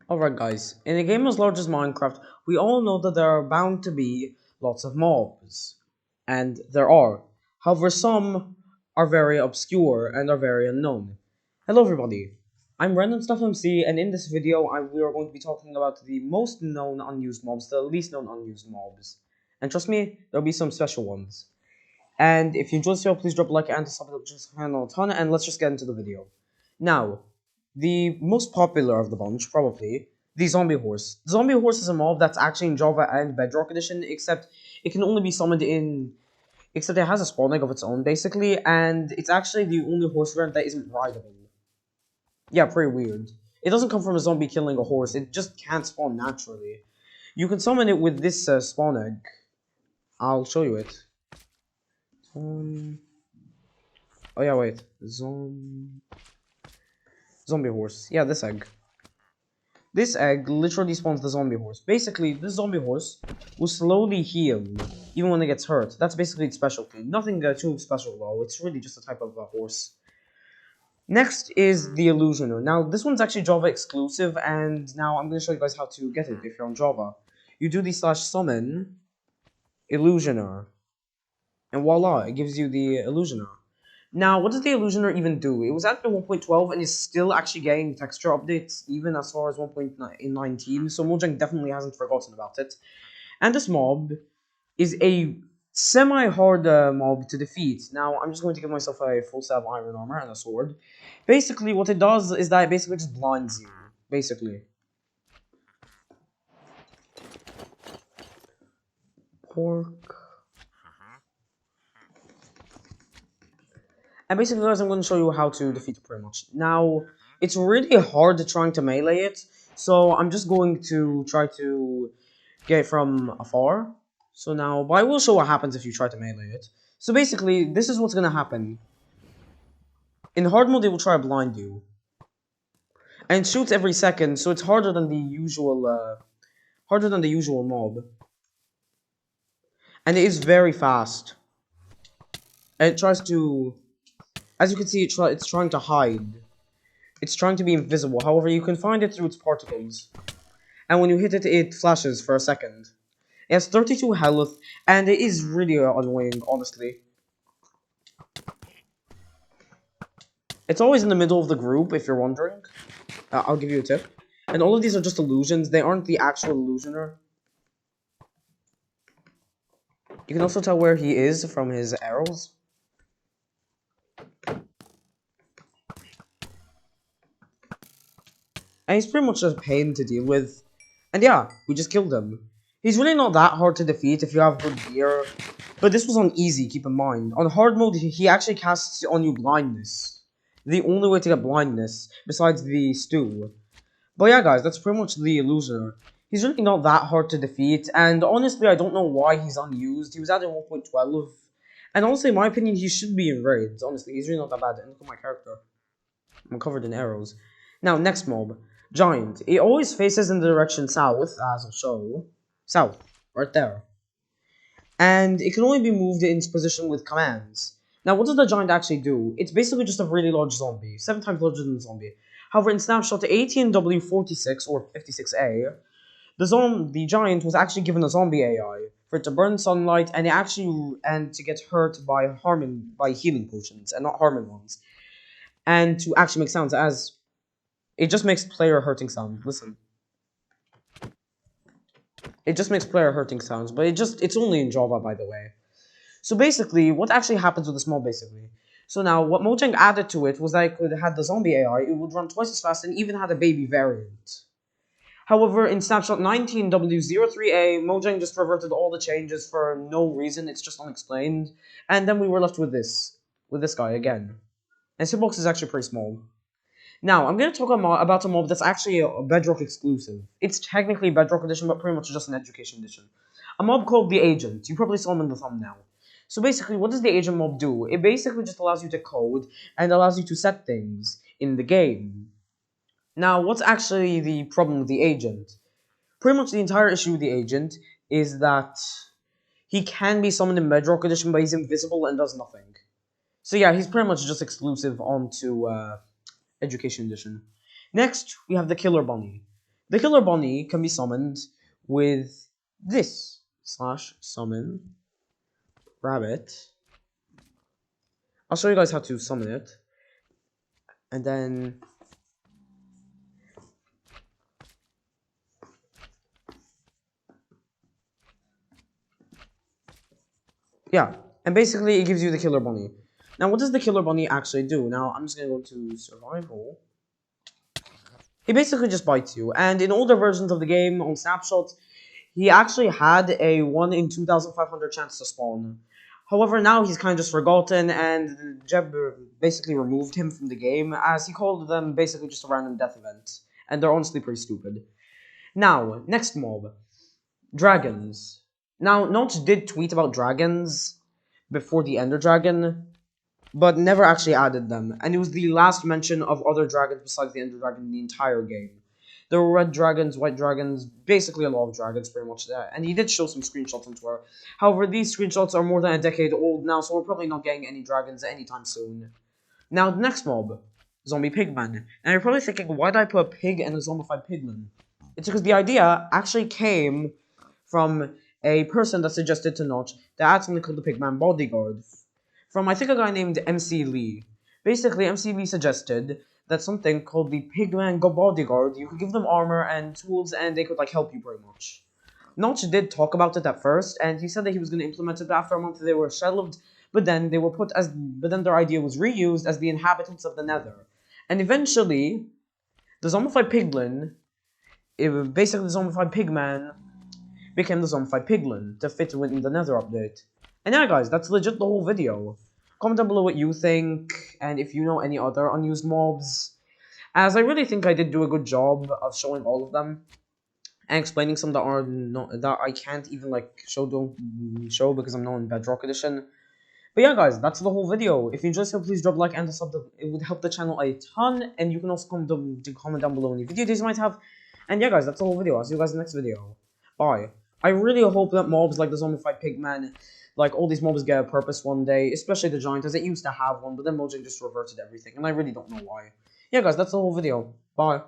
Alright guys, in a game as large as Minecraft, we all know that there are bound to be lots of mobs. And there are. However, some are very obscure and are very unknown. Hello everybody, I'm Random Stuff MC, and in this video we are going to be talking about the most known unused mobs, the least known unused mobs. And trust me, there'll be some special ones. And if you enjoyed this video, please drop a like and sub to just a ton, and let's just get into the video. Now, the most popular of the bunch, probably, the zombie horse. The zombie horse is a mob that's actually in Java and Bedrock Edition, except it can only be summoned in... Except it has a spawn egg of its own, basically, and it's actually the only horse variant that isn't rideable. Yeah, pretty weird. It doesn't come from a zombie killing a horse, it just can't spawn naturally. You can summon it with this spawn egg. I'll show you it. Oh yeah, wait. Zombie horse. Yeah, this egg. This egg literally spawns the zombie horse. Basically, this zombie horse will slowly heal, even when it gets hurt. That's basically its specialty. Nothing too special though, it's really just a type of horse. Next is the Illusional. Now, this one's actually Java exclusive, and now I'm going to show you guys how to get it if you're on Java. You do the /summon Illusioner, and voila, it gives you the Illusioner. Now, what does the Illusioner even do? It was at 1.12 and is still actually getting texture updates, even as far as 1.19, so Mojang definitely hasn't forgotten about it. And this mob is a semi-hard mob to defeat. Now, I'm just going to give myself a full set of iron armor and a sword. Basically, what it does is that it basically just blinds you, basically. Pork. And basically, guys, I'm going to show you how to defeat it pretty much. Now, it's really hard trying to melee it, so I'm just going to try to get it from afar. So now, but I will show what happens if you try to melee it. So basically, this is what's going to happen. In hard mode, it will try to blind you. And it shoots every second, so it's harder than the usual mob. And it is very fast. And it tries to... As you can see, it's trying to hide. It's trying to be invisible, however, you can find it through its particles. And when you hit it, it flashes for a second. It has 32 health, and it is really annoying, honestly. It's always in the middle of the group, if you're wondering. I'll give you a tip. And all of these are just illusions, they aren't the actual Illusioner. You can also tell where he is from his arrows. And he's pretty much just a pain to deal with. And yeah, we just killed him. He's really not that hard to defeat if you have good gear. But this was on easy, keep in mind. On hard mode, he actually casts on you blindness. The only way to get blindness, besides the stew. But yeah, guys, that's pretty much the Illusioner. He's really not that hard to defeat, and honestly, I don't know why he's unused. He was added 1.12. And honestly, in my opinion, he should be in raids. Honestly, he's really not that bad. And look at my character. I'm covered in arrows. Now, next mob. Giant. It always faces in the direction south, as I'll show. South. Right there. And it can only be moved in its position with commands. Now, what does the giant actually do? It's basically just a really large zombie. 7 times larger than the zombie. However, in Snapshot 18W46 or 56A, the giant was actually given a zombie AI for it to burn sunlight and to get hurt by healing potions and not harming ones. And to actually make sounds as it just makes player hurting sound. Listen. It just makes player hurting sounds, but it's only in Java, by the way. So basically, what actually happens with this mob, basically? So now, what Mojang added to it was that it could have the zombie AI, it would run twice as fast and even had a baby variant. However, in Snapshot 19W03A, Mojang just reverted all the changes for no reason, it's just unexplained. And then we were left with this guy again. And his hitbox is actually pretty small. Now, I'm going to talk about a mob that's actually a Bedrock exclusive. It's technically Bedrock Edition, but pretty much just an Education Edition. A mob called the Agent. You probably saw him in the thumbnail. So basically, what does the Agent mob do? It basically just allows you to code and allows you to set things in the game. Now, what's actually the problem with the Agent? Pretty much the entire issue with the Agent is that he can be summoned in Bedrock Edition, but he's invisible and does nothing. So yeah, he's pretty much just exclusive onto Education Edition. Next, we have the Killer Bunny. The killer bunny can be summoned with this /summon rabbit. I'll show you guys how to summon it. And then yeah, and basically it gives you the killer bunny. Now, what does the killer bunny actually do? Now, I'm just gonna go to survival. He basically just bites you, and in older versions of the game on snapshots, he actually had a 1 in 2,500 chance to spawn. However, now he's kind of just forgotten, and Jeb basically removed him from the game, as he called them basically just a random death event. And they're honestly pretty stupid. Now, next mob. Dragons. Now, Notch did tweet about dragons before the Ender Dragon, but never actually added them, and it was the last mention of other dragons besides the Ender Dragon in the entire game. There were red dragons, white dragons, basically a lot of dragons pretty much there, and he did show some screenshots on Twitter. However, these screenshots are more than a decade old now, so we're probably not getting any dragons anytime soon. Now, the next mob, Zombie Pigman. And you're probably thinking, why did I put a pig and a zombified Pigman? It's because the idea actually came from a person that suggested to Notch that add something called the Pigman Bodyguard. From, I think, a guy named MC Lee. Basically, MC Lee suggested that something called the Pigman Bodyguard, you could give them armor and tools, and they could, like, help you pretty much. Notch did talk about it at first, and he said that he was going to implement it, but after a month they were shelved, but then their idea was reused as the inhabitants of the Nether. And eventually, the zombified Piglin, basically the zombified Pigman, became the zombified Piglin to fit in the Nether update. And yeah, guys, that's legit the whole video. Comment down below what you think, and if you know any other unused mobs, as I really think I did do a good job of showing all of them, and explaining some that are not, that I can't even like show because I'm not in Bedrock Edition. But yeah, guys, that's the whole video. If you enjoyed this video, please drop a like and a sub. It would help the channel a ton, and you can also comment down below any video ideas you might have. And yeah, guys, that's the whole video. I'll see you guys in the next video. Bye. I really hope that mobs like the zombified Pigman, like all these mobs, get a purpose one day, especially the giant, as it used to have one, but then Mojang just reverted everything, and I really don't know why. Yeah, guys, that's the whole video. Bye.